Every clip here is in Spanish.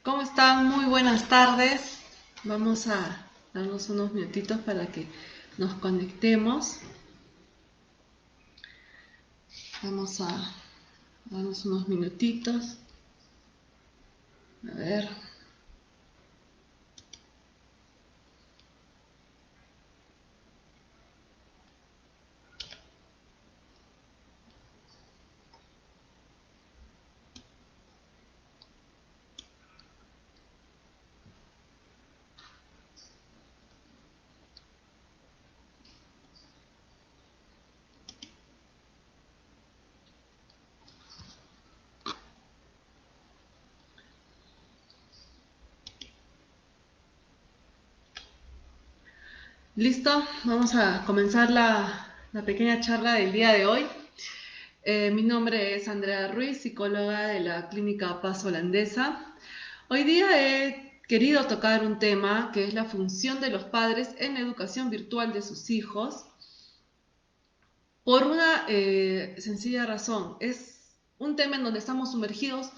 ¿Cómo están? Muy buenas tardes. Vamos a darnos unos minutitos para que nos conectemos. Vamos a darnos unos minutitos. A ver. ¿Listo? Vamos a comenzar la pequeña charla del día de hoy. Mi nombre es Andrea Ruiz, psicóloga de la Clínica Paz Holandesa. Hoy día he querido tocar un tema que es la función de los padres en la educación virtual de sus hijos. Por una sencilla razón, es un tema en donde estamos sumergidos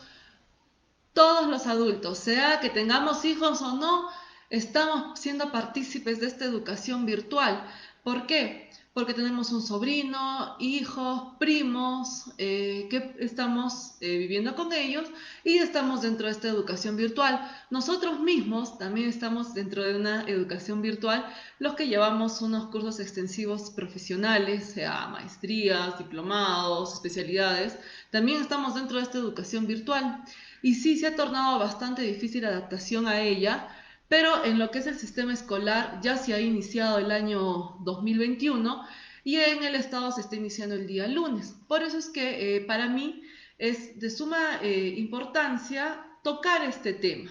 todos los adultos, sea que tengamos hijos o no, estamos siendo partícipes de esta educación virtual. ¿Por qué? Porque tenemos un sobrino, hijos, primos, que estamos viviendo con ellos y estamos dentro de esta educación virtual. Nosotros mismos también estamos dentro de una educación virtual, los que llevamos unos cursos extensivos profesionales, sea maestrías, diplomados, especialidades, también estamos dentro de esta educación virtual. Y sí, se ha tornado bastante difícil la adaptación a ella, pero en lo que es el sistema escolar ya se ha iniciado el año 2021 y en el estado se está iniciando el día lunes. Por eso es que para mí es de suma importancia tocar este tema.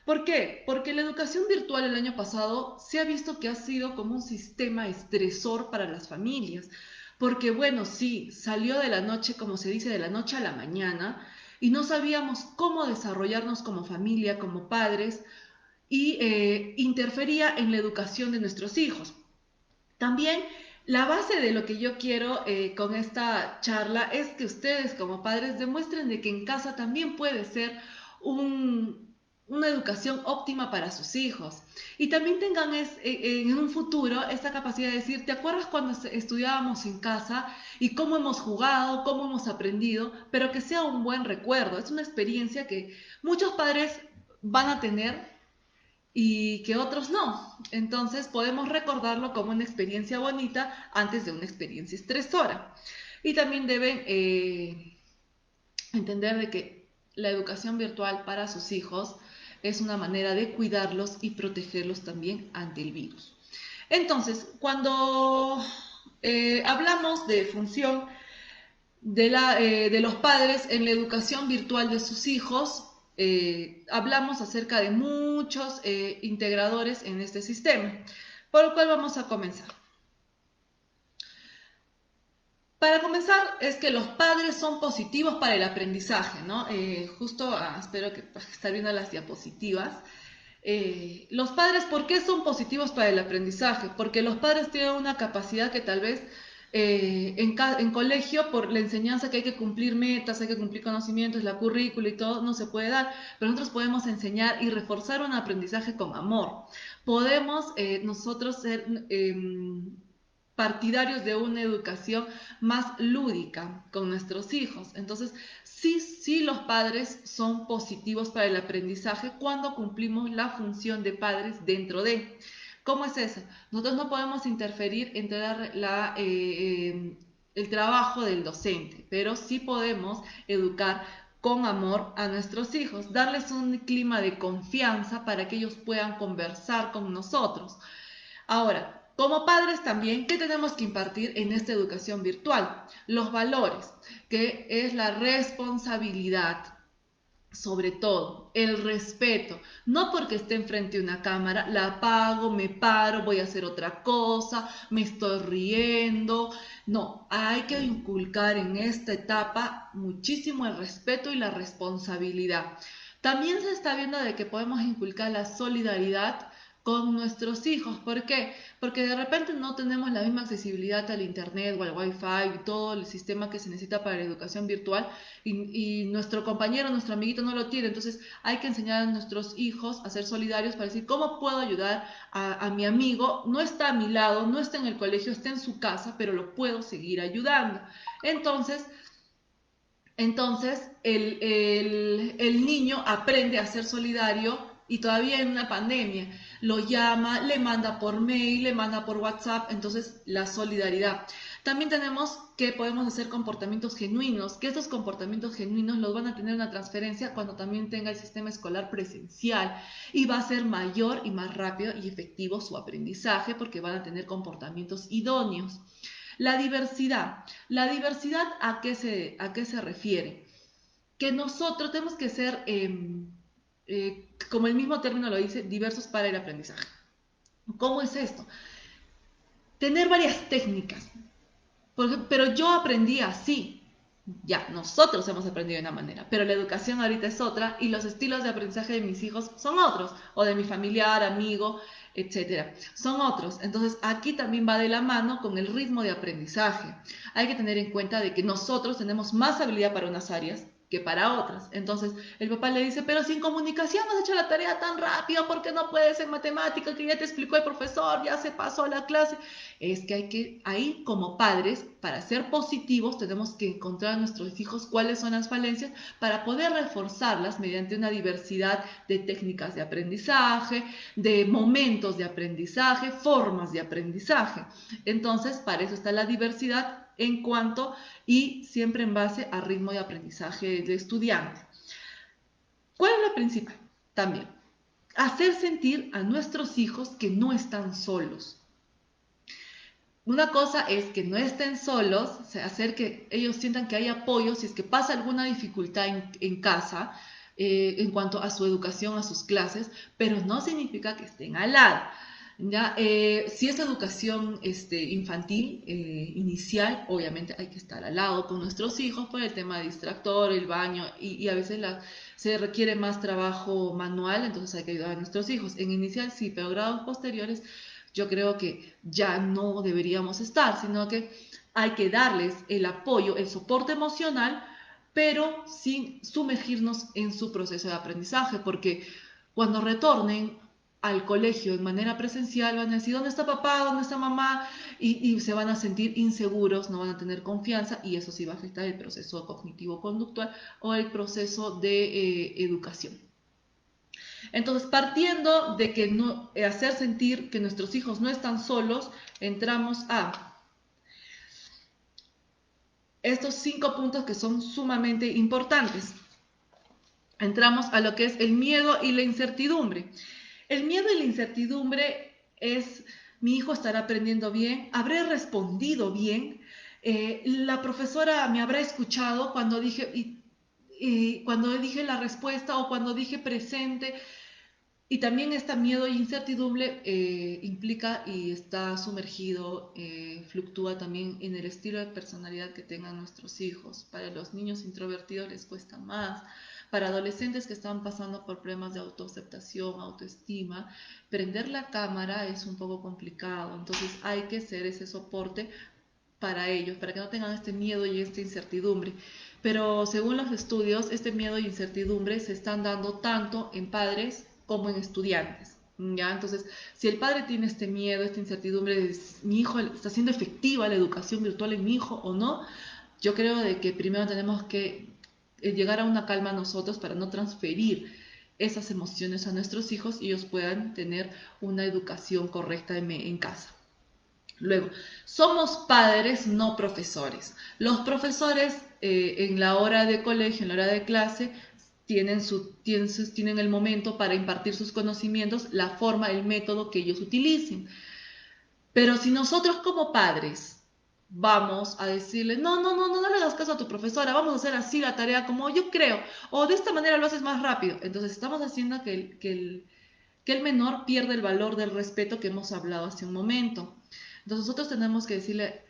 ¿Por qué? Porque la educación virtual el año pasado se ha visto que ha sido como un sistema estresor para las familias. Porque bueno, sí, salió de la noche, como se dice, de la noche a la mañana, y no sabíamos cómo desarrollarnos como familia, como padres, y interfería en la educación de nuestros hijos. También la base de lo que yo quiero con esta charla es que ustedes como padres demuestren de que en casa también puede ser una educación óptima para sus hijos. Y también tengan en un futuro esta capacidad de decir, ¿te acuerdas cuando estudiábamos en casa y cómo hemos jugado, cómo hemos aprendido? Pero que sea un buen recuerdo. Es una experiencia que muchos padres van a tener y que otros no. Entonces podemos recordarlo como una experiencia bonita antes de una experiencia estresora. Y también deben entender de que la educación virtual para sus hijos es una manera de cuidarlos y protegerlos también ante el virus. Entonces, cuando hablamos de función de los padres en la educación virtual de sus hijos, hablamos acerca de muchos integradores en este sistema, por lo cual vamos a comenzar. Para comenzar, es que los padres son positivos para el aprendizaje, ¿no? Espero que estar viendo las diapositivas. Los padres, ¿por qué son positivos para el aprendizaje? Porque los padres tienen una capacidad que tal vez en colegio, por la enseñanza que hay que cumplir metas, hay que cumplir conocimientos, la currícula y todo, no se puede dar, pero nosotros podemos enseñar y reforzar un aprendizaje con amor. Podemos nosotros ser partidarios de una educación más lúdica con nuestros hijos. Entonces, sí, los padres son positivos para el aprendizaje cuando cumplimos la función de padres dentro de. ¿Cómo es eso? Nosotros no podemos interferir entre el trabajo del docente, pero sí podemos educar con amor a nuestros hijos, darles un clima de confianza para que ellos puedan conversar con nosotros. Ahora, como padres también, ¿qué tenemos que impartir en esta educación virtual? Los valores, que es la responsabilidad, sobre todo, el respeto. No porque esté enfrente de una cámara, la apago, me paro, voy a hacer otra cosa, me estoy riendo. No, hay que inculcar en esta etapa muchísimo el respeto y la responsabilidad. También se está viendo de que podemos inculcar la solidaridad con nuestros hijos. ¿Por qué? Porque de repente no tenemos la misma accesibilidad al internet o al wifi y todo el sistema que se necesita para la educación virtual y nuestro compañero, nuestro amiguito no lo tiene. Entonces hay que enseñar a nuestros hijos a ser solidarios para decir cómo puedo ayudar a mi amigo. No está a mi lado, no está en el colegio, está en su casa, pero lo puedo seguir ayudando. Entonces el niño aprende a ser solidario y todavía en una pandemia lo llama, le manda por mail, le manda por WhatsApp, entonces la solidaridad. También tenemos que podemos hacer comportamientos genuinos, que estos comportamientos genuinos los van a tener una transferencia cuando también tenga el sistema escolar presencial y va a ser mayor y más rápido y efectivo su aprendizaje porque van a tener comportamientos idóneos. La diversidad. ¿La diversidad a qué se refiere? Que nosotros tenemos que ser, como el mismo término lo dice, diversos para el aprendizaje. ¿Cómo es esto? Tener varias técnicas. Pero yo aprendí así. Ya, nosotros hemos aprendido de una manera, pero la educación ahorita es otra y los estilos de aprendizaje de mis hijos son otros, o de mi familiar, amigo, etcétera, son otros. Entonces aquí también va de la mano con el ritmo de aprendizaje. Hay que tener en cuenta de que nosotros tenemos más habilidad para unas áreas que para otras. Entonces el papá le dice, pero sin comunicación has hecho la tarea tan rápido, ¿por qué no puedes en matemática? Que ya te explicó el profesor, ya se pasó la clase. Es que hay que, ahí como padres, para ser positivos, tenemos que encontrar a nuestros hijos cuáles son las falencias para poder reforzarlas mediante una diversidad de técnicas de aprendizaje, de momentos de aprendizaje, formas de aprendizaje. Entonces, para eso está la diversidad en cuanto y siempre en base a ritmo de aprendizaje del estudiante. ¿Cuál es la principal? También, hacer sentir a nuestros hijos que no están solos. Una cosa es que no estén solos, o sea, hacer que ellos sientan que hay apoyo si es que pasa alguna dificultad en casa en cuanto a su educación, a sus clases, pero no significa que estén al lado. ¿Ya? Si es educación infantil, inicial, obviamente hay que estar al lado con nuestros hijos por el tema de distractor, el baño y a veces se requiere más trabajo manual, entonces hay que ayudar a nuestros hijos. En inicial sí, pero grados posteriores yo creo que ya no deberíamos estar, sino que hay que darles el apoyo, el soporte emocional, pero sin sumergirnos en su proceso de aprendizaje, porque cuando retornen al colegio de manera presencial van a decir, ¿dónde está papá? ¿Dónde está mamá? Y se van a sentir inseguros, no van a tener confianza y eso sí va a afectar el proceso cognitivo-conductual o el proceso de educación. Entonces, partiendo de que no, hacer sentir que nuestros hijos no están solos, entramos a estos 5 puntos que son sumamente importantes. Entramos a lo que es el miedo y la incertidumbre. El miedo y la incertidumbre es, mi hijo estará aprendiendo bien, habré respondido bien, la profesora me habrá escuchado cuando dije la respuesta o cuando dije presente. Y también este miedo e incertidumbre implica y está sumergido, fluctúa también en el estilo de personalidad que tengan nuestros hijos. Para los niños introvertidos les cuesta más. Para adolescentes que están pasando por problemas de autoaceptación, autoestima, prender la cámara es un poco complicado. Entonces hay que ser ese soporte para ellos, para que no tengan este miedo y esta incertidumbre. Pero según los estudios, este miedo y incertidumbre se están dando tanto en padres como en estudiantes. ¿Ya? Entonces, si el padre tiene este miedo, esta incertidumbre de mi hijo está siendo efectiva la educación virtual en mi hijo o no, yo creo de que primero tenemos que llegar a una calma nosotros para no transferir esas emociones a nuestros hijos y ellos puedan tener una educación correcta en casa. Luego, somos padres, no profesores. Los profesores en la hora de colegio, en la hora de clase, tienen el momento para impartir sus conocimientos, la forma, el método que ellos utilicen. Pero si nosotros como padres vamos a decirle, no le hagas caso a tu profesora, vamos a hacer así la tarea como yo creo, o de esta manera lo haces más rápido. Entonces estamos haciendo que el menor pierda el valor del respeto que hemos hablado hace un momento. Entonces nosotros tenemos que decirle,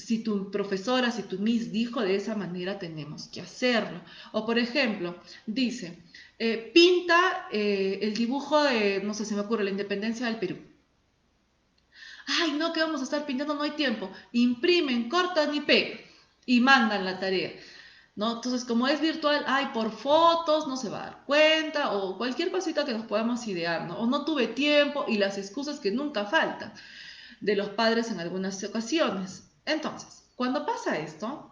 si tu profesora, si tu miss dijo de esa manera, tenemos que hacerlo. O por ejemplo, dice, pinta el dibujo de, no sé, se me ocurre, la independencia del Perú. Ay, no, que vamos a estar pintando, no hay tiempo. Imprimen, cortan y pegan y mandan la tarea. ¿No? Entonces, como es virtual, ay, por fotos no se va a dar cuenta o cualquier cosita que nos podamos idear, ¿no? O no tuve tiempo y las excusas que nunca faltan de los padres en algunas ocasiones. Entonces, cuando pasa esto,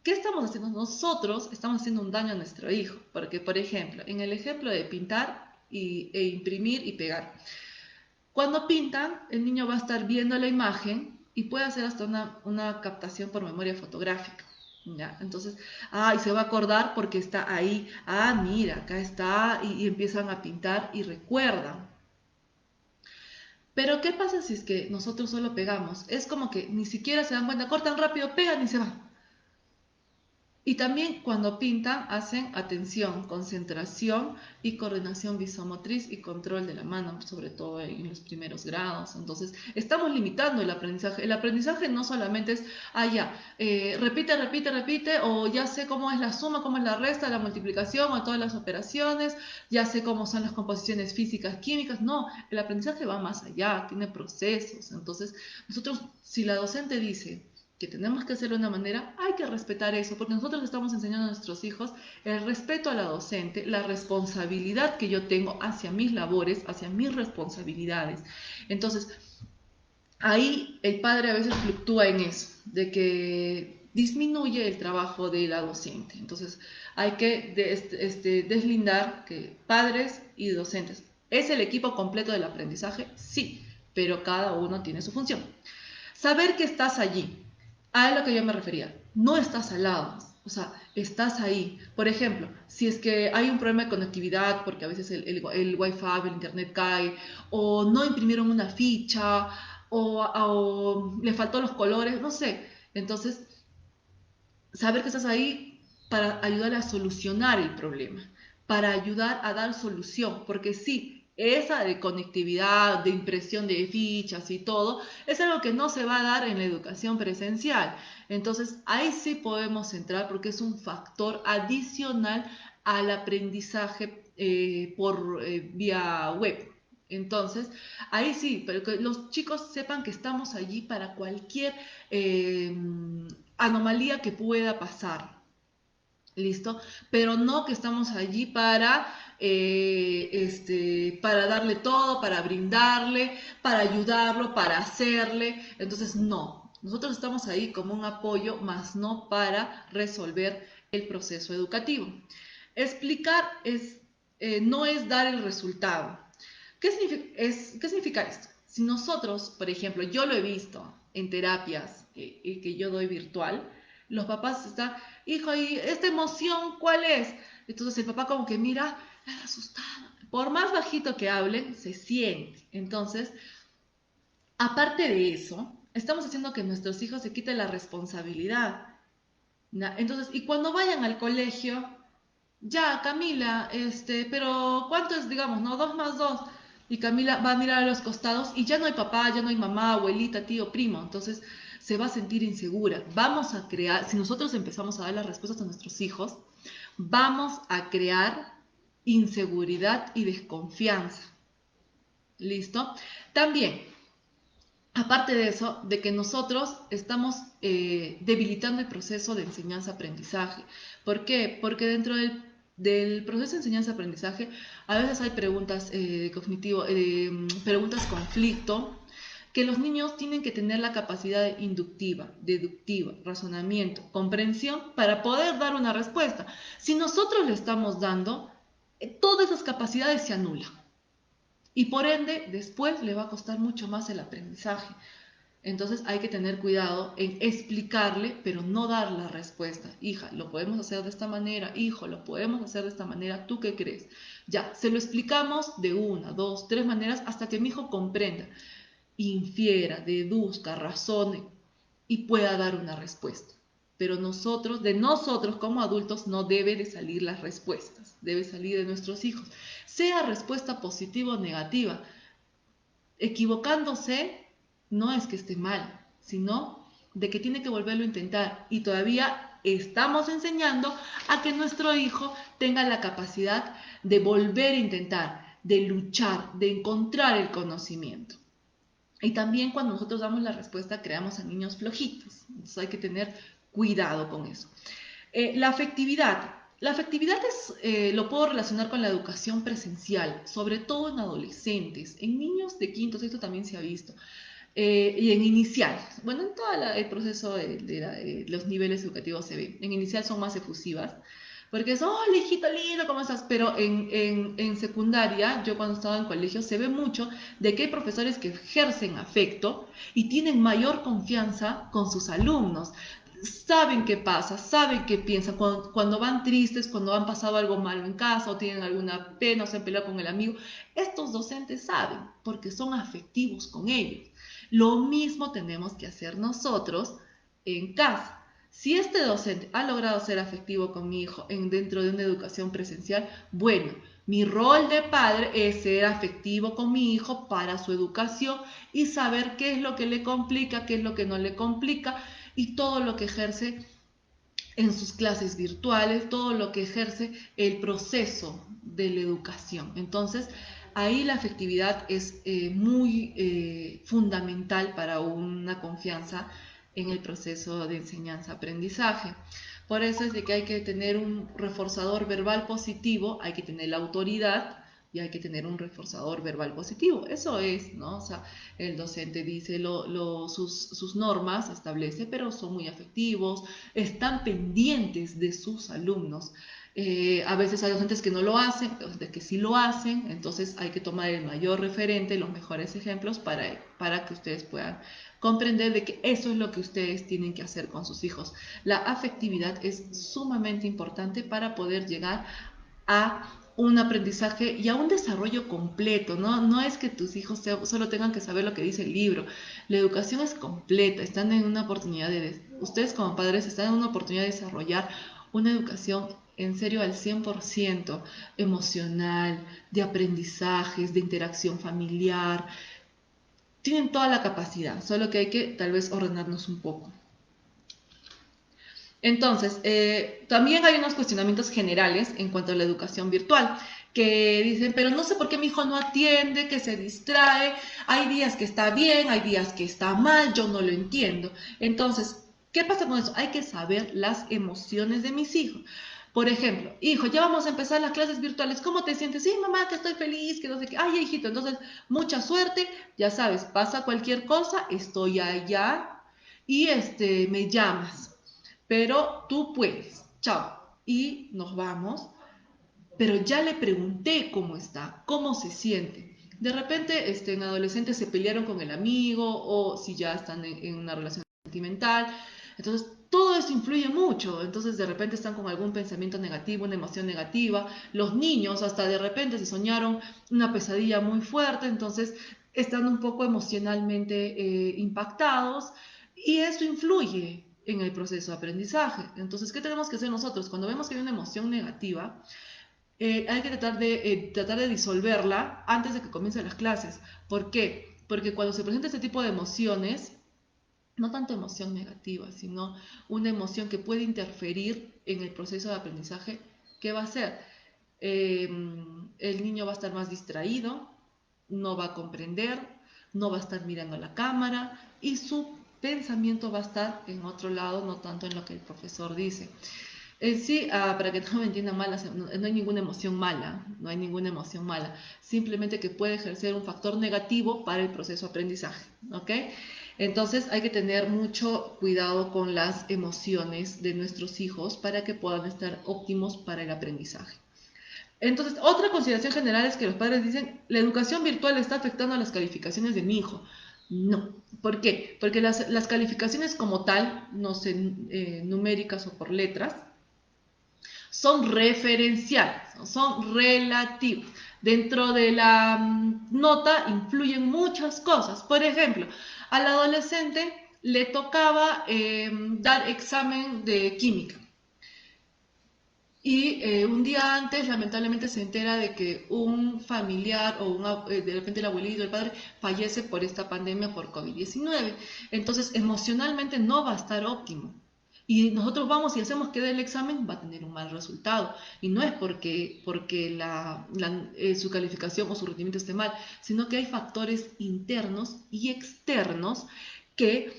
¿qué estamos haciendo? Nosotros estamos haciendo un daño a nuestro hijo, porque, por ejemplo, en el ejemplo de pintar e imprimir y pegar, cuando pintan, el niño va a estar viendo la imagen y puede hacer hasta una captación por memoria fotográfica. ¿Ya? Entonces, y se va a acordar porque está ahí, mira, acá está, y empiezan a pintar y recuerdan. Pero ¿qué pasa si es que nosotros solo pegamos? Es como que ni siquiera se dan cuenta, cortan rápido, pegan y se van. Y también cuando pintan hacen atención, concentración y coordinación visomotriz y control de la mano, sobre todo en los primeros grados. Entonces, estamos limitando el aprendizaje. El aprendizaje no solamente es, repite, repite, repite, o ya sé cómo es la suma, cómo es la resta, la multiplicación o todas las operaciones, ya sé cómo son las composiciones físicas, químicas. No, el aprendizaje va más allá, tiene procesos. Entonces, nosotros, si la docente dice que tenemos que hacerlo de una manera, hay que respetar eso, porque nosotros estamos enseñando a nuestros hijos el respeto a la docente, la responsabilidad que yo tengo hacia mis labores, hacia mis responsabilidades. Entonces, ahí el padre a veces fluctúa en eso, de que disminuye el trabajo de la docente. Entonces, hay que deslindar que padres y docentes, ¿es el equipo completo del aprendizaje? Sí, pero cada uno tiene su función. Saber que estás allí, a lo que yo me refería, no estás al lado, o sea, estás ahí. Por ejemplo, si es que hay un problema de conectividad, porque a veces el Wi-Fi, el internet cae, o no imprimieron una ficha, o le faltó los colores, no sé. Entonces, saber que estás ahí para ayudar a solucionar el problema, para ayudar a dar solución, porque sí, esa de conectividad, de impresión de fichas y todo, es algo que no se va a dar en la educación presencial. Entonces, ahí sí podemos entrar porque es un factor adicional al aprendizaje por vía web. Entonces, ahí sí, pero que los chicos sepan que estamos allí para cualquier anomalía que pueda pasar. ¿Listo? Pero no que estamos allí para darle todo, para brindarle, para ayudarlo, para hacerle. Entonces, no. Nosotros estamos ahí como un apoyo, más no para resolver el proceso educativo. Explicar no es dar el resultado. ¿Qué significa esto? Si nosotros, por ejemplo, yo lo he visto en terapias que yo doy virtual, los papás están, hijo, ¿y esta emoción cuál es? Entonces el papá como que mira, asustado. Por más bajito que hablen, se siente. Entonces, aparte de eso, estamos haciendo que nuestros hijos se quiten la responsabilidad. Entonces, y cuando vayan al colegio, ya, Camila, pero ¿cuánto es, digamos, no? 2 más 2. Y Camila va a mirar a los costados y ya no hay papá, ya no hay mamá, abuelita, tío, primo. Entonces se va a sentir insegura. Vamos a crear, si nosotros empezamos a dar las respuestas a nuestros hijos, vamos a crear inseguridad y desconfianza. ¿Listo? También, aparte de eso, de que nosotros estamos debilitando el proceso de enseñanza-aprendizaje. ¿Por qué? Porque dentro del proceso de enseñanza-aprendizaje a veces hay preguntas preguntas conflicto, que los niños tienen que tener la capacidad inductiva, deductiva, razonamiento, comprensión para poder dar una respuesta. Si nosotros le estamos dando, todas esas capacidades se anulan. Y por ende, después le va a costar mucho más el aprendizaje. Entonces hay que tener cuidado en explicarle, pero no dar la respuesta. Hija, lo podemos hacer de esta manera. Hijo, lo podemos hacer de esta manera. ¿Tú qué crees? Ya, se lo explicamos de 1, 2, 3 maneras hasta que mi hijo comprenda, infiera, deduzca, razone y pueda dar una respuesta. Pero de nosotros como adultos, no debe de salir las respuestas. Debe salir de nuestros hijos. Sea respuesta positiva o negativa. Equivocándose no es que esté mal, sino de que tiene que volverlo a intentar y todavía estamos enseñando a que nuestro hijo tenga la capacidad de volver a intentar, de luchar, de encontrar el conocimiento. Y también cuando nosotros damos la respuesta creamos a niños flojitos, entonces hay que tener cuidado con eso. La afectividad. La afectividad lo puedo relacionar con la educación presencial, sobre todo en adolescentes, en niños de quinto, sexto también se ha visto. Y en inicial, bueno, en todo el proceso de los niveles educativos se ve. En inicial son más efusivas, porque es, oh, hijito lindo, ¿cómo estás? Pero en secundaria, yo cuando estaba en colegio, se ve mucho de que hay profesores que ejercen afecto y tienen mayor confianza con sus alumnos. Saben qué pasa, saben qué piensan, cuando van tristes, cuando han pasado algo malo en casa o tienen alguna pena o se han peleado con el amigo, estos docentes saben porque son afectivos con ellos. Lo mismo tenemos que hacer nosotros en casa. Si este docente ha logrado ser afectivo con mi hijo dentro de una educación presencial, bueno, mi rol de padre es ser afectivo con mi hijo para su educación y saber qué es lo que le complica, qué es lo que no le complica y todo lo que ejerce en sus clases virtuales, todo lo que ejerce el proceso de la educación. Entonces, ahí la afectividad es muy fundamental para una confianza en el proceso de enseñanza-aprendizaje. Por eso es de que hay que tener un reforzador verbal positivo, hay que tener la autoridad y hay que tener un reforzador verbal positivo. Eso es, ¿no? O sea, el docente dice sus normas, establece, pero son muy afectivos, están pendientes de sus alumnos. A veces hay docentes que no lo hacen, docentes que sí lo hacen, entonces hay que tomar el mayor referente, los mejores ejemplos para que ustedes puedan comprender de que eso es lo que ustedes tienen que hacer con sus hijos. La afectividad es sumamente importante para poder llegar a un aprendizaje y a un desarrollo completo, ¿no? No es que tus hijos solo tengan que saber lo que dice el libro. La educación es completa, están en una oportunidad ustedes como padres están en una oportunidad de desarrollar una educación en serio al 100%, emocional, de aprendizajes, de interacción familiar. Tienen toda la capacidad, solo que hay que tal vez ordenarnos un poco. Entonces, también hay unos cuestionamientos generales en cuanto a la educación virtual, que dicen, pero no sé por qué mi hijo no atiende, que se distrae, hay días que está bien, hay días que está mal, yo no lo entiendo. Entonces, ¿qué pasa con eso? Hay que saber las emociones de mis hijos. Por ejemplo, hijo, ya vamos a empezar las clases virtuales, ¿cómo te sientes? Sí, mamá, que estoy feliz, que no sé qué. Ay, hijito, entonces, mucha suerte, ya sabes, pasa cualquier cosa, estoy allá y me llamas, pero tú puedes, chao. Y nos vamos, pero ya le pregunté cómo está, cómo se siente. De repente, en adolescentes se pelearon con el amigo o si ya están en una relación sentimental. Entonces, todo eso influye mucho. Entonces, de repente están con algún pensamiento negativo, una emoción negativa. Los niños hasta de repente se soñaron una pesadilla muy fuerte, entonces están un poco emocionalmente impactados y eso influye en el proceso de aprendizaje. Entonces, ¿qué tenemos que hacer nosotros? Cuando vemos que hay una emoción negativa, hay que tratar de disolverla antes de que comiencen las clases. ¿Por qué? Porque cuando se presenta este tipo de emociones, no tanto emoción negativa, sino una emoción que puede interferir en el proceso de aprendizaje, ¿qué va a hacer? El niño va a estar más distraído, no va a comprender, no va a estar mirando a la cámara y su pensamiento va a estar en otro lado, no tanto en lo que el profesor dice. Sí, para que no me entiendan mal, no hay ninguna emoción mala, no hay ninguna emoción mala, simplemente que puede ejercer un factor negativo para el proceso de aprendizaje, ¿ok? Entonces hay que tener mucho cuidado con las emociones de nuestros hijos para que puedan estar óptimos para el aprendizaje. Entonces, otra consideración general es que los padres dicen, la educación virtual está afectando a las calificaciones de mi hijo. No. ¿Por qué? Porque las calificaciones como tal, no sé, numéricas o por letras, son referenciales, son relativos. Dentro de la nota influyen muchas cosas. Por ejemplo, al adolescente le tocaba dar examen de química. y un día antes lamentablemente se entera de que un familiar o de repente el abuelito, el padre, fallece por esta pandemia por COVID-19. Entonces emocionalmente no va a estar óptimo. Y nosotros vamos y hacemos que dé el examen, va a tener un mal resultado. Y no es porque su calificación o su rendimiento esté mal, sino que hay factores internos y externos que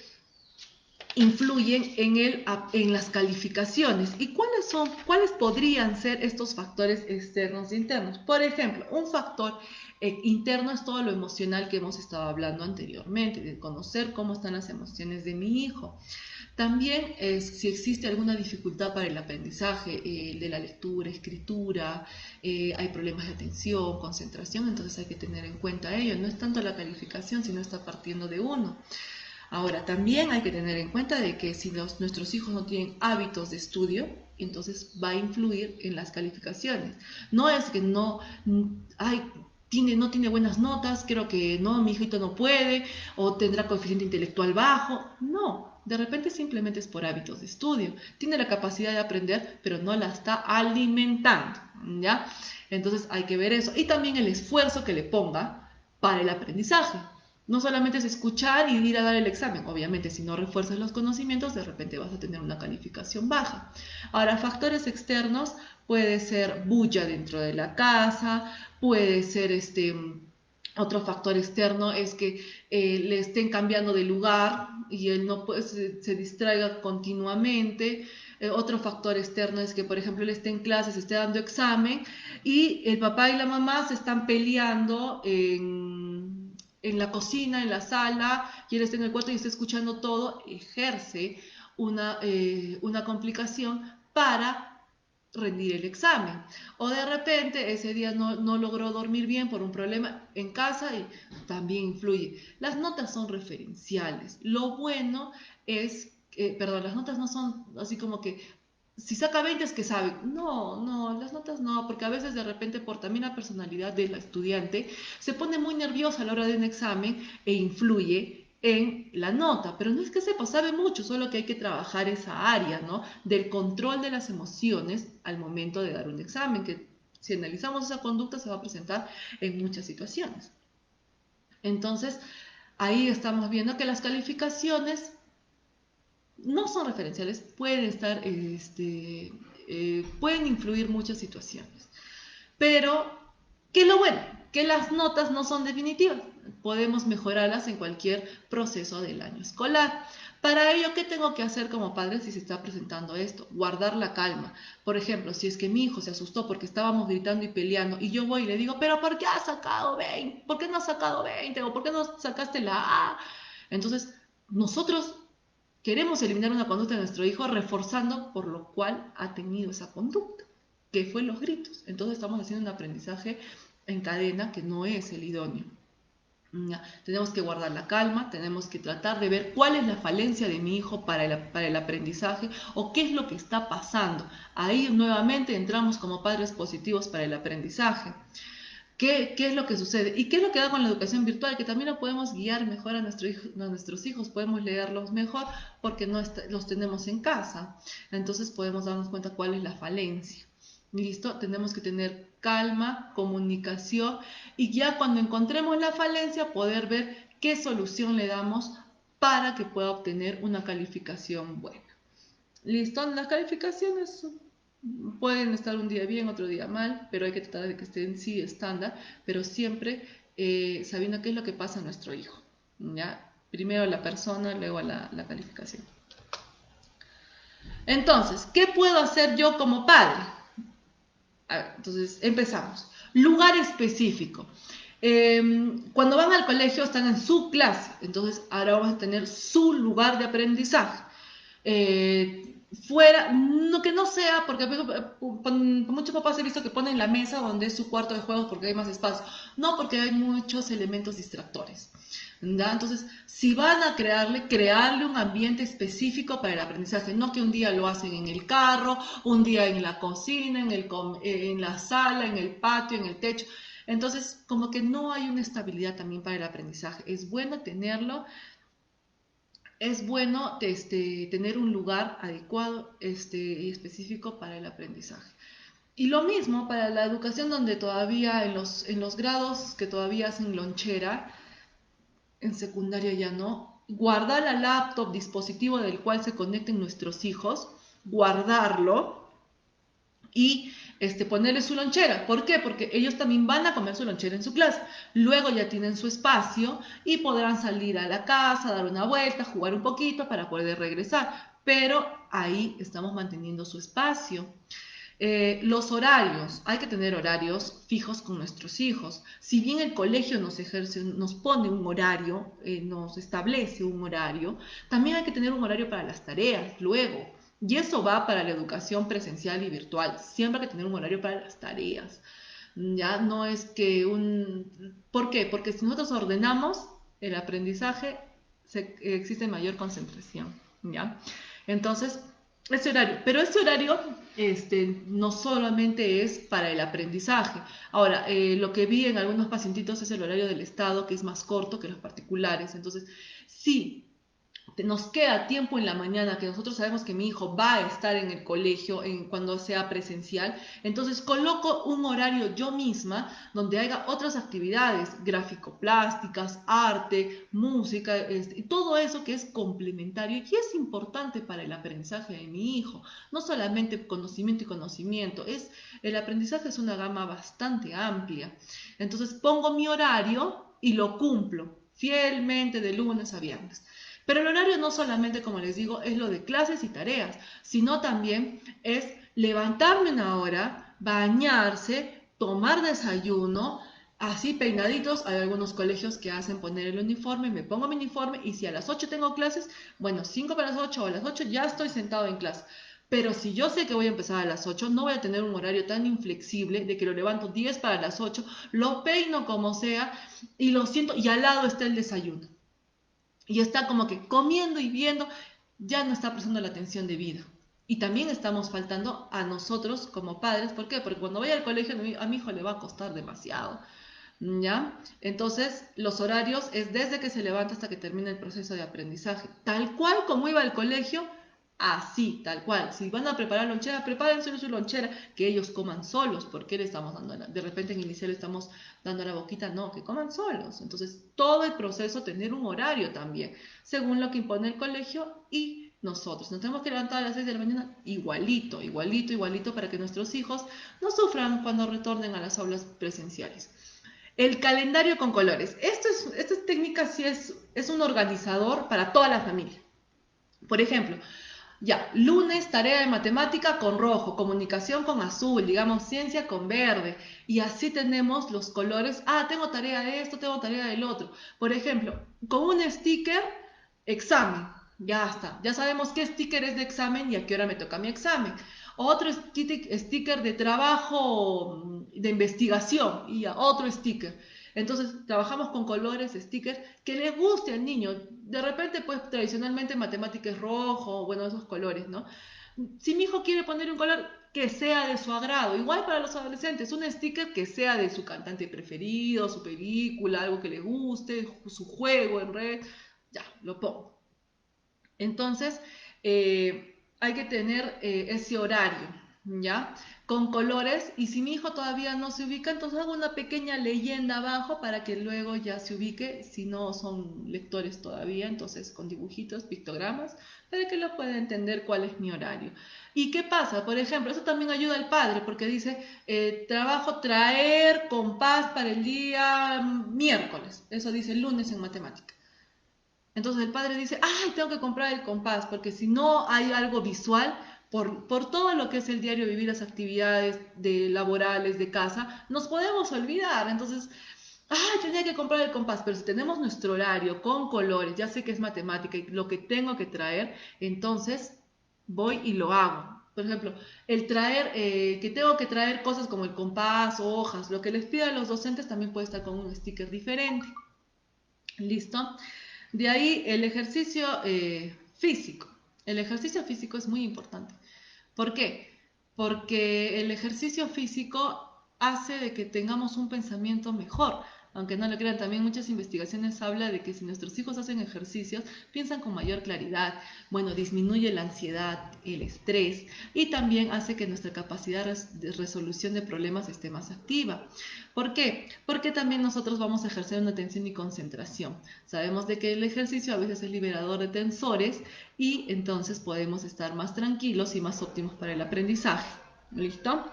influyen en las calificaciones. ¿Y cuáles podrían ser estos factores externos e internos? Por ejemplo, un factor interno es todo lo emocional que hemos estado hablando anteriormente, de conocer cómo están las emociones de mi hijo. También si existe alguna dificultad para el aprendizaje de la lectura, escritura, hay problemas de atención, concentración, entonces hay que tener en cuenta ello. No es tanto la calificación, sino está partiendo de uno. Ahora, también hay que tener en cuenta de que si nuestros hijos no tienen hábitos de estudio, entonces va a influir en las calificaciones. No es que no tiene buenas notas, creo que no, mi hijito no puede, o tendrá coeficiente intelectual bajo. No, de repente simplemente es por hábitos de estudio. Tiene la capacidad de aprender, pero no la está alimentando, ¿ya? Entonces hay que ver eso. Y también el esfuerzo que le ponga para el aprendizaje. No solamente es escuchar y ir a dar el examen. Obviamente, si no refuerzas los conocimientos, de repente vas a tener una calificación baja. Ahora, factores externos puede ser bulla dentro de la casa, puede ser otro factor externo es que le estén cambiando de lugar y él no puede, se distraiga continuamente. Otro factor externo es que, por ejemplo, él esté en clases, esté dando examen y el papá y la mamá se están peleando en la cocina, en la sala, y él está en el cuarto y está escuchando todo, ejerce una complicación para rendir el examen. O de repente ese día no logró dormir bien por un problema en casa y también influye. Las notas son referenciales. Lo bueno es, perdón, las notas no son así como que si saca 20 es que sabe. No, las notas no, porque a veces de repente por también la personalidad del estudiante se pone muy nerviosa a la hora de un examen e influye en la nota, pero no es que sepa, sabe mucho, solo que hay que trabajar esa área, ¿no? Del control de las emociones al momento de dar un examen, que si analizamos esa conducta se va a presentar en muchas situaciones. Entonces, ahí estamos viendo que las calificaciones no son referenciales, pueden influir muchas situaciones. Pero, ¿qué es lo bueno? Que las notas no son definitivas. Podemos mejorarlas en cualquier proceso del año escolar. Para ello, ¿qué tengo que hacer como padre si se está presentando esto? Guardar la calma. Por ejemplo, si es que mi hijo se asustó porque estábamos gritando y peleando y yo voy y le digo, pero ¿por qué has sacado 20? ¿Por qué no has sacado 20? ¿O por qué no sacaste la A? Entonces, nosotros queremos eliminar una conducta de nuestro hijo reforzando por lo cual ha tenido esa conducta, que fue los gritos. Entonces estamos haciendo un aprendizaje en cadena que no es el idóneo. Tenemos que guardar la calma, tenemos que tratar de ver cuál es la falencia de mi hijo para el aprendizaje o qué es lo que está pasando. Ahí nuevamente entramos como padres positivos para el aprendizaje. ¿Qué es lo que sucede? ¿Y qué es lo que da con la educación virtual? Que también lo podemos guiar mejor a nuestros hijos, podemos leerlos mejor porque no los tenemos en casa. Entonces podemos darnos cuenta cuál es la falencia. ¿Listo? Tenemos que tener calma, comunicación y ya cuando encontremos la falencia poder ver qué solución le damos para que pueda obtener una calificación buena. ¿Listo? Las calificaciones pueden estar un día bien, otro día mal, pero hay que tratar de que estén sí estándar, pero siempre sabiendo qué es lo que pasa a nuestro hijo. ¿Ya? Primero la persona, luego la calificación. Entonces, ¿qué puedo hacer yo como padre? A ver, entonces, empezamos. Lugar específico. Cuando van al colegio están en su clase, entonces ahora vamos a tener su lugar de aprendizaje. Fuera, no que no sea, porque muchos papás he visto que ponen la mesa donde es su cuarto de juegos porque hay más espacio. No, porque hay muchos elementos distractores. ¿Ya? Entonces, si van a crearle un ambiente específico para el aprendizaje, no que un día lo hacen en el carro, un día en la cocina, en la sala, en el patio, en el techo. Entonces, como que no hay una estabilidad también para el aprendizaje. Es bueno tenerlo es bueno tener un lugar adecuado y específico para el aprendizaje. Y lo mismo para la educación donde todavía en los grados que todavía hacen lonchera, en secundaria ya no, guardar la laptop, dispositivo del cual se conecten nuestros hijos, guardarlo y ponerle su lonchera. ¿Por qué? Porque ellos también van a comer su lonchera en su clase. Luego ya tienen su espacio y podrán salir a la casa, dar una vuelta, jugar un poquito para poder regresar. Pero ahí estamos manteniendo su espacio. Los horarios, hay que tener horarios fijos con nuestros hijos. Si bien el colegio nos pone un horario, nos establece un horario, también hay que tener un horario para las tareas luego. Y eso va para la educación presencial y virtual. Siempre hay que tener un horario para las tareas. Ya no es que ¿Por qué? Porque si nosotros ordenamos el aprendizaje, existe mayor concentración. ¿Ya? Entonces, ese horario, pero ese horario no solamente es para el aprendizaje. Ahora, lo que vi en algunos pacientitos es el horario del Estado, que es más corto que los particulares. Entonces, sí, nos queda tiempo en la mañana, que nosotros sabemos que mi hijo va a estar en el colegio cuando sea presencial, entonces coloco un horario yo misma donde haya otras actividades, gráfico-plásticas, arte, música, y todo eso que es complementario y es importante para el aprendizaje de mi hijo. No solamente conocimiento y conocimiento, el aprendizaje es una gama bastante amplia. Entonces pongo mi horario y lo cumplo fielmente de lunes a viernes. Pero el horario no solamente, como les digo, es lo de clases y tareas, sino también es levantarme una hora, bañarse, tomar desayuno, así peinaditos. Hay algunos colegios que hacen poner el uniforme, me pongo mi uniforme y si a las 8 tengo clases, bueno, 5 para las 8 o a las 8 ya estoy sentado en clase. Pero si yo sé que voy a empezar a las 8, no voy a tener un horario tan inflexible de que lo levanto 10 para las 8, lo peino como sea y lo siento y al lado está el desayuno y está como que comiendo y viendo, ya no está prestando la atención de vida. Y también estamos faltando a nosotros como padres. ¿Por qué? Porque cuando vaya al colegio a mi hijo le va a costar demasiado. ¿Ya? Entonces, los horarios es desde que se levanta hasta que termina el proceso de aprendizaje. Tal cual como iba al colegio, así, tal cual. Si van a preparar lonchera, prepárense su lonchera, que ellos coman solos. ¿Por qué le estamos dando de repente en inicial le estamos dando la boquita? No, que coman solos. Entonces, todo el proceso, tener un horario también, según lo que impone el colegio y nosotros. Nos tenemos que levantar a las 6 de la mañana igualito, igualito, igualito, para que nuestros hijos no sufran cuando retornen a las aulas presenciales. El calendario con colores. Esta técnica sí es un organizador para toda la familia. Por ejemplo, ya, lunes, tarea de matemática con rojo, comunicación con azul, digamos, ciencia con verde. Y así tenemos los colores. Ah, tengo tarea de esto, tengo tarea del otro. Por ejemplo, con un sticker, examen. Ya está. Ya sabemos qué sticker es de examen y a qué hora me toca mi examen. Otro sticker de trabajo de investigación y otro sticker. Entonces trabajamos con colores, stickers que les guste al niño. De repente, pues tradicionalmente matemática es rojo, bueno, esos colores, ¿no? Si mi hijo quiere poner un color que sea de su agrado, igual para los adolescentes, un sticker que sea de su cantante preferido, su película, algo que le guste, su juego en red, ya, lo pongo. Entonces, hay que tener ese horario, ¿ya? Con colores, y si mi hijo todavía no se ubica, entonces hago una pequeña leyenda abajo para que luego ya se ubique, si no son lectores todavía, entonces con dibujitos, pictogramas, para que lo pueda entender cuál es mi horario. ¿Y qué pasa? Por ejemplo, eso también ayuda al padre, porque dice, trabajo traer compás para el día miércoles, eso dice el lunes en matemática. Entonces el padre dice, ay, tengo que comprar el compás, porque si no hay algo visual, por todo lo que es el diario vivir, las actividades laborales de casa, nos podemos olvidar. Entonces, ay, tenía que comprar el compás, pero si tenemos nuestro horario con colores, ya sé que es matemática y lo que tengo que traer, entonces voy y lo hago. Por ejemplo, que tengo que traer cosas como el compás, hojas, lo que les pida a los docentes también puede estar con un sticker diferente. ¿Listo? De ahí el ejercicio físico. El ejercicio físico es muy importante. ¿Por qué? Porque el ejercicio físico hace de que tengamos un pensamiento mejor. Aunque no lo crean, también muchas investigaciones hablan de que si nuestros hijos hacen ejercicios, piensan con mayor claridad. Bueno, disminuye la ansiedad, el estrés y también hace que nuestra capacidad de resolución de problemas esté más activa. ¿Por qué? Porque también nosotros vamos a ejercer una atención y concentración. Sabemos de que el ejercicio a veces es liberador de tensores y entonces podemos estar más tranquilos y más óptimos para el aprendizaje. ¿Listo?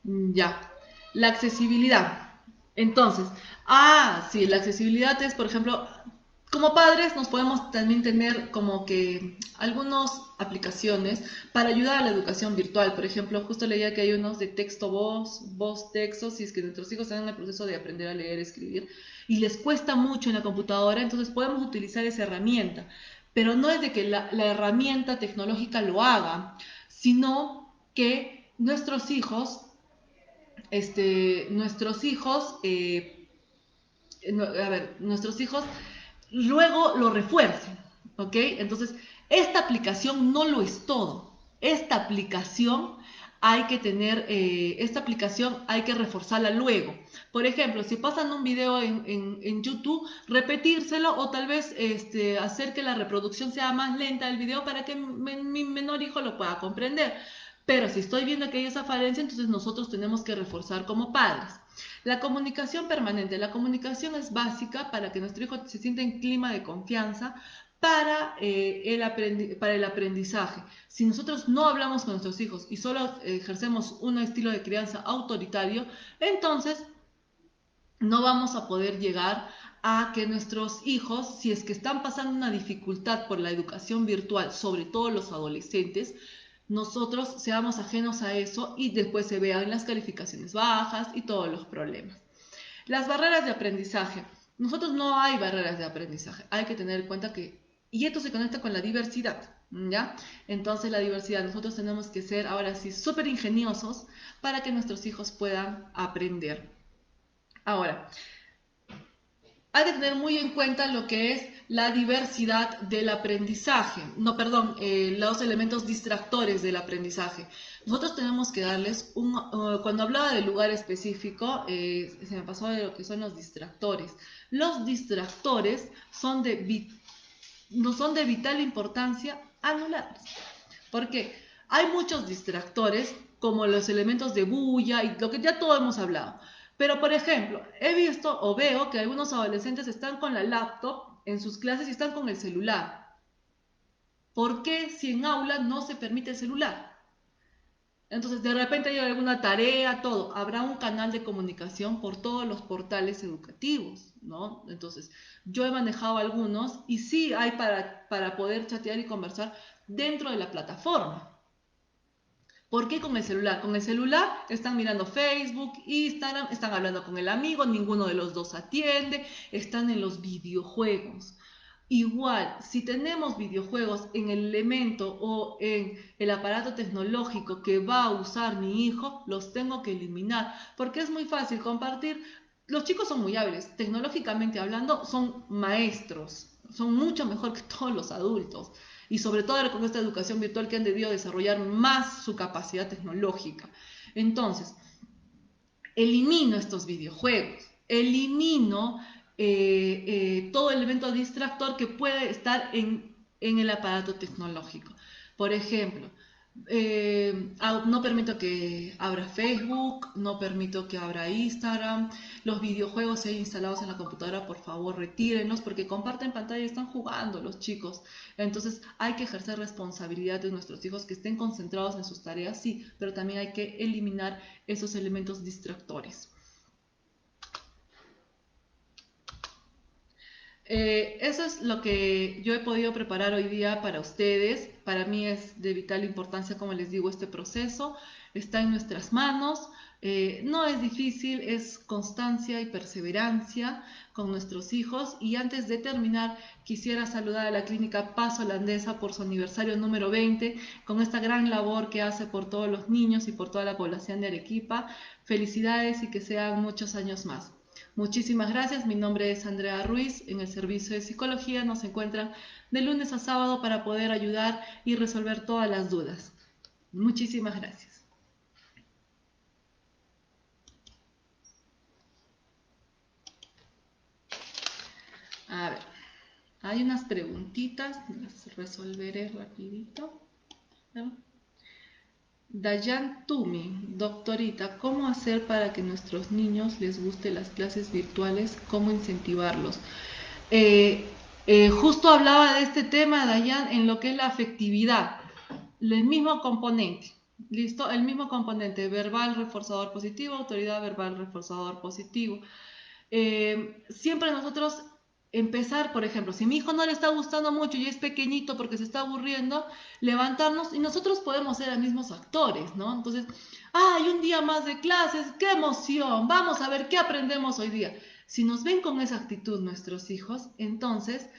Ya. La accesibilidad. Entonces, sí, la accesibilidad es, por ejemplo, como padres nos podemos también tener como que algunas aplicaciones para ayudar a la educación virtual. Por ejemplo, justo leía que hay unos de texto-voz, voz-texto, si es que nuestros hijos están en el proceso de aprender a leer, escribir, y les cuesta mucho en la computadora, entonces podemos utilizar esa herramienta. Pero no es de que la herramienta tecnológica lo haga, sino que nuestros hijos, nuestros hijos luego lo refuercen, ¿ok? Entonces, esta aplicación no lo es todo. Esta aplicación esta aplicación hay que reforzarla luego. Por ejemplo, si pasan un video en YouTube, repetírselo o tal vez hacer que la reproducción sea más lenta del video para que mi menor hijo lo pueda comprender. Pero si estoy viendo que hay esa falencia, entonces nosotros tenemos que reforzar como padres. La comunicación permanente. La comunicación es básica para que nuestro hijo se sienta en clima de confianza para el aprendizaje. Si nosotros no hablamos con nuestros hijos y solo ejercemos un estilo de crianza autoritario, entonces no vamos a poder llegar a que nuestros hijos, si es que están pasando una dificultad por la educación virtual, sobre todo los adolescentes, nosotros seamos ajenos a eso y después se vean las calificaciones bajas y todos los problemas. Las barreras de aprendizaje. Nosotros no hay barreras de aprendizaje. Hay que tener en cuenta y esto se conecta con la diversidad, ¿ya? Entonces la diversidad, nosotros tenemos que ser ahora sí súper ingeniosos para que nuestros hijos puedan aprender. Ahora, hay que tener muy en cuenta lo que es la diversidad del aprendizaje, los elementos distractores del aprendizaje. Nosotros tenemos que darles cuando hablaba de lugar específico, se me pasó de lo que son los distractores. Los distractores no son de vital importancia anularlos. ¿Por qué? Hay muchos distractores, como los elementos de bulla y lo que ya todos hemos hablado. Pero, por ejemplo, he visto o veo que algunos adolescentes están con la laptop en sus clases y están con el celular. ¿Por qué si en aula no se permite el celular? Entonces, de repente hay alguna tarea, todo. Habrá un canal de comunicación por todos los portales educativos, ¿no? Entonces, yo he manejado algunos y sí hay para poder chatear y conversar dentro de la plataforma. ¿Por qué con el celular? Con el celular están mirando Facebook, Instagram, están hablando con el amigo, ninguno de los dos atiende, están en los videojuegos. Igual, si tenemos videojuegos en el elemento o en el aparato tecnológico que va a usar mi hijo, los tengo que eliminar, porque es muy fácil compartir. Los chicos son muy hábiles, tecnológicamente hablando, son maestros, son mucho mejor que todos los adultos y sobre todo con esta educación virtual que han debido desarrollar más su capacidad tecnológica. Entonces, elimino estos videojuegos, elimino todo elemento distractor que puede estar en el aparato tecnológico. Por ejemplo, no permito que abra Facebook, no permito que abra Instagram. Los videojuegos ahí instalados en la computadora, por favor, retírenlos porque comparten pantalla y están jugando los chicos. Entonces hay que ejercer responsabilidad de nuestros hijos, que estén concentrados en sus tareas, sí, pero también hay que eliminar esos elementos distractores. Eso es lo que yo he podido preparar hoy día para ustedes. Para mí es de vital importancia, como les digo, este proceso. Está en nuestras manos. No es difícil, es constancia y perseverancia con nuestros hijos. Y antes de terminar, quisiera saludar a la Clínica Paz Holandesa por su aniversario número 20, con esta gran labor que hace por todos los niños y por toda la población de Arequipa. Felicidades y que sean muchos años más. Muchísimas gracias, mi nombre es Andrea Ruiz, en el servicio de psicología nos encuentran de lunes a sábado para poder ayudar y resolver todas las dudas. Muchísimas gracias. hay unas preguntitas, las resolveré rapidito. ¿No? Dayan Tumi, doctorita, ¿cómo hacer para que nuestros niños les guste las clases virtuales? ¿Cómo incentivarlos? Justo hablaba de este tema, Dayan, en lo que es la afectividad. El mismo componente, ¿listo? El mismo componente, verbal, reforzador positivo, autoridad verbal, reforzador positivo. Siempre nosotros empezar, por ejemplo, si mi hijo no le está gustando mucho y es pequeñito porque se está aburriendo, levantarnos y nosotros podemos ser los mismos actores, ¿no? Entonces, hay un día más de clases, qué emoción, vamos a ver qué aprendemos hoy día. Si nos ven con esa actitud nuestros hijos, entonces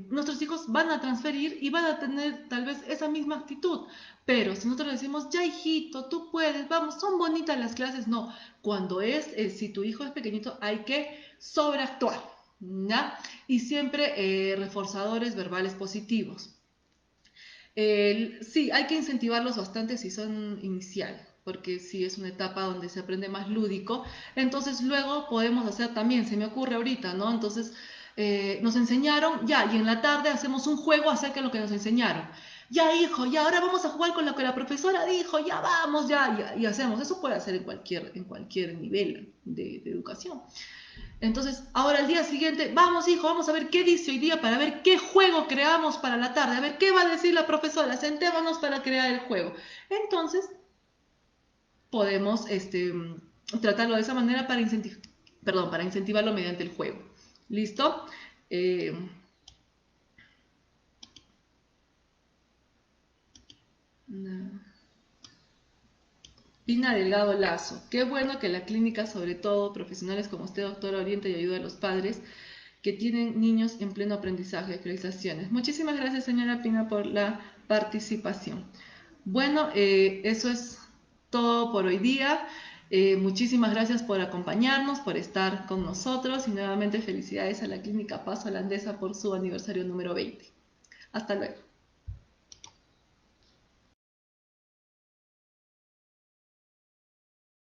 nuestros hijos van a transferir y van a tener tal vez esa misma actitud. Pero si nosotros decimos, ya hijito, tú puedes, vamos, son bonitas las clases, no. Cuando si tu hijo es pequeñito, hay que sobreactuar, ¿ya? Y siempre reforzadores verbales positivos. Sí, hay que incentivarlos bastante si son inicial, porque si es una etapa donde se aprende más lúdico, entonces luego podemos hacer también, se me ocurre ahorita, ¿no? Entonces nos enseñaron, ya, y en la tarde hacemos un juego acerca de lo que nos enseñaron. Ya, hijo, ya, ahora vamos a jugar con lo que la profesora dijo, ya vamos, ya, y hacemos. Eso puede hacer en cualquier nivel de educación. Entonces, ahora el día siguiente, vamos hijo, vamos a ver qué dice hoy día para ver qué juego creamos para la tarde, a ver qué va a decir la profesora, sentémonos para crear el juego. Entonces, podemos tratarlo de esa manera para incentivarlo mediante el juego. ¿Listo? Pina Delgado Lazo. Qué bueno que la clínica, sobre todo profesionales como usted, doctora, orienta y ayuda a los padres que tienen niños en pleno aprendizaje. Actualizaciones. Muchísimas gracias, señora Pina, por la participación. Bueno, eso es todo por hoy día. Muchísimas gracias por acompañarnos, por estar con nosotros y nuevamente felicidades a la Clínica Paso Holandesa por su aniversario número 20. Hasta luego.